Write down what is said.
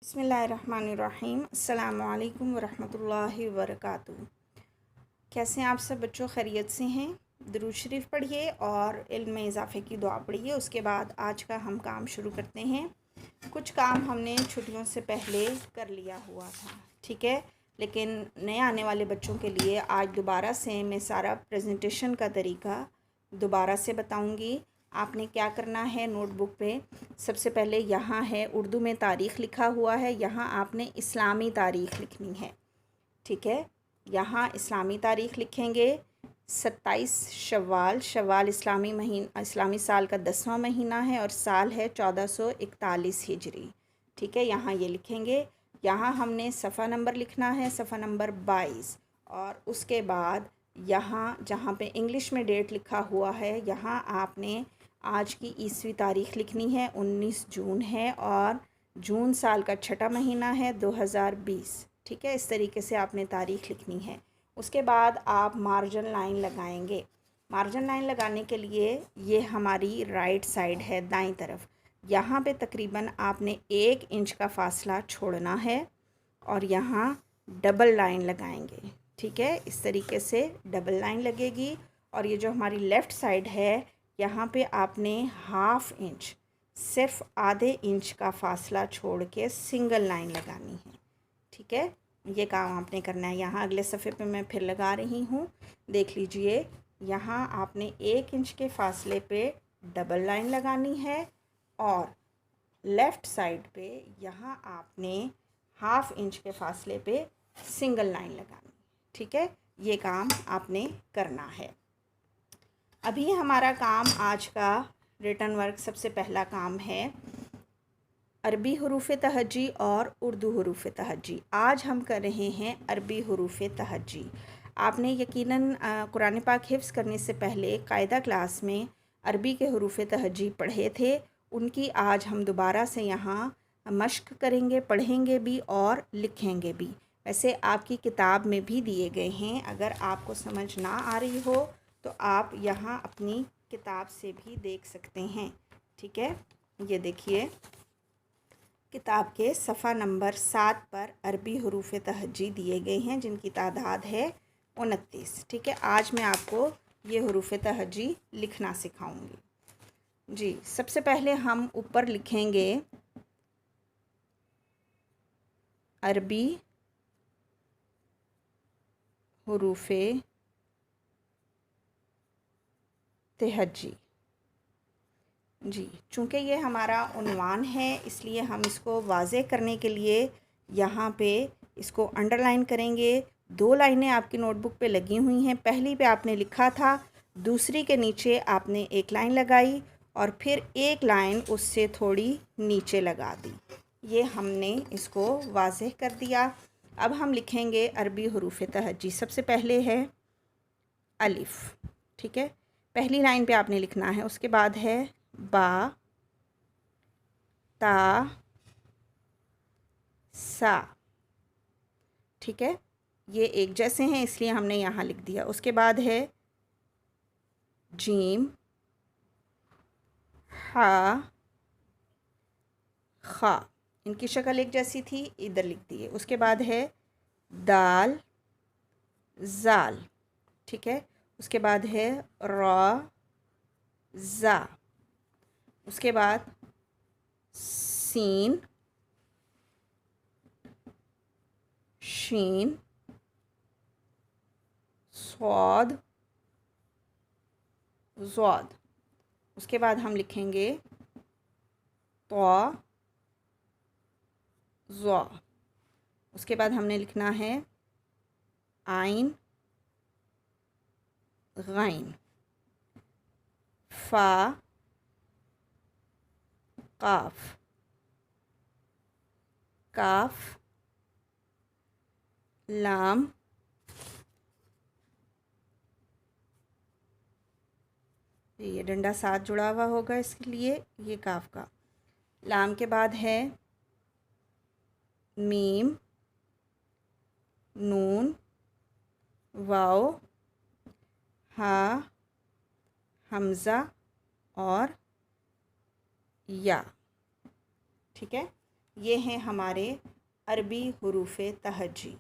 बिस्मिल्लाहिर्रहमानिर्रहीम। अस्सलामु अलैकुम वरहमतुल्लाहि वबरकातुहू। कैसे हैं आप सब बच्चों? खैरियत से हैं? दुरूद शरीफ पढ़िए और इल्म में इजाफ़े की दुआ पढ़िए। उसके बाद आज का हम काम शुरू करते हैं। कुछ काम हमने छुट्टियों से पहले कर लिया हुआ था, ठीक है, लेकिन नए आने वाले बच्चों के लिए आज दोबारा से मैं सारा प्रेजेंटेशन का तरीका दोबारा से बताऊंगी। आपने क्या करना है, नोटबुक पे सबसे पहले यहाँ है उर्दू में तारीख़ लिखा हुआ है, यहाँ आपने इस्लामी तारीख़ लिखनी है, ठीक है। यहाँ इस्लामी तारीख़ लिखेंगे 27 शव्वाल। शव्वाल इस्लामी साल का 10वां महीना है और साल है 1441 हिजरी, ठीक है। यहाँ ये लिखेंगे। यहाँ हमने सफ़ा नंबर लिखना है, सफ़ा नंबर 22। और उसके बाद यहाँ जहाँ पे इंग्लिश में डेट लिखा हुआ है, यहाँ आपने आज की ईस्वी तारीख़ लिखनी है। 19 जून है और जून साल का छठा महीना है 2020, ठीक है। इस तरीके से आपने तारीख़ लिखनी है। उसके बाद आप मार्जिन लाइन लगाएंगे। मार्जिन लाइन लगाने के लिए ये हमारी राइट साइड है, दाईं तरफ। यहाँ पे तकरीबन आपने 1 इंच का फ़ासला छोड़ना है और यहाँ डबल लाइन लगाएंगे, ठीक है। इस तरीके से डबल लाइन लगेगी। और ये जो हमारी लेफ़्ट साइड है, यहाँ पे आपने ½ इंच, सिर्फ आधे इंच का फ़ासला छोड़ के सिंगल लाइन लगानी है, ठीक है। ये काम आपने करना है। यहाँ अगले सफ़े पे मैं फिर लगा रही हूँ, देख लीजिए। यहाँ आपने 1 इंच के फ़ासले पे डबल लाइन लगानी है और लेफ़्ट साइड पे यहाँ आपने ½ इंच के फ़ासले पे सिंगल लाइन लगानी, ठीक है। ये काम आपने करना है। अभी हमारा काम आज का रिटन वर्क सबसे पहला काम है अरबी हुरूफ़ तहज्जी और उर्दू हुरूफ़ तहज्जी। आज हम कर रहे हैं अरबी हुरूफ़ तहज्जी। आपने यकीनन कुरान पाक हिफ्ज़ करने से पहले कायदा क्लास में अरबी के हुरूफ़ तहज्जी पढ़े थे। उनकी आज हम दोबारा से यहाँ मश्क करेंगे, पढ़ेंगे भी और लिखेंगे भी। वैसे आपकी किताब में भी दिए गए हैं, अगर आपको समझ ना आ रही हो तो आप यहाँ अपनी किताब से भी देख सकते हैं, ठीक है। ये देखिए, किताब के सफ़ा नंबर 7 पर अरबी हुरूफ़ तहज्जी दिए गए हैं, जिनकी तादाद है 29, ठीक है। आज मैं आपको ये हुरूफ़ तहज्जी लिखना सिखाऊंगी। जी, सबसे पहले हम ऊपर लिखेंगे अरबी हुरूफ़ तहज्जी। जी, चूँकि ये हमारा उन्वान है, इसलिए हम इसको वाज़े करने के लिए यहाँ पे इसको अंडरलाइन करेंगे। 2 लाइनें आपकी नोटबुक पे लगी हुई हैं। पहली पे आपने लिखा था, दूसरी के नीचे आपने एक लाइन लगाई और फिर एक लाइन उससे थोड़ी नीचे लगा दी। ये हमने इसको वाज़ेह कर दिया। अब हम लिखेंगे अरबी हुरूफ़ तहज्जी। सबसे पहले है अलिफ़, ठीक है, पहली लाइन पे आपने लिखना है। उसके बाद है बा, ता, सा, ठीक है। ये एक जैसे हैं इसलिए हमने यहाँ लिख दिया। उसके बाद है जीम, हा, खा। इनकी शक्ल एक जैसी थी, इधर लिख दिए। उसके बाद है दाल, जाल, ठीक है। उसके बाद है रा, जा। उसके बाद सीन, शीन, स्वाद, ज़्वाद। उसके बाद हम लिखेंगे तौ, ज़्वा। उसके बाद हमने लिखना है आइन, गैन, फ़ा, काफ, काफ, लाम, ये डंडा साथ जुड़ा हुआ होगा इसके लिए, ये काफ का। लाम के बाद है मीम, नून, वाव, हा, हमज़ा और या, ठीक है। ये हैं हमारे अरबी हरूफ तहज्जी।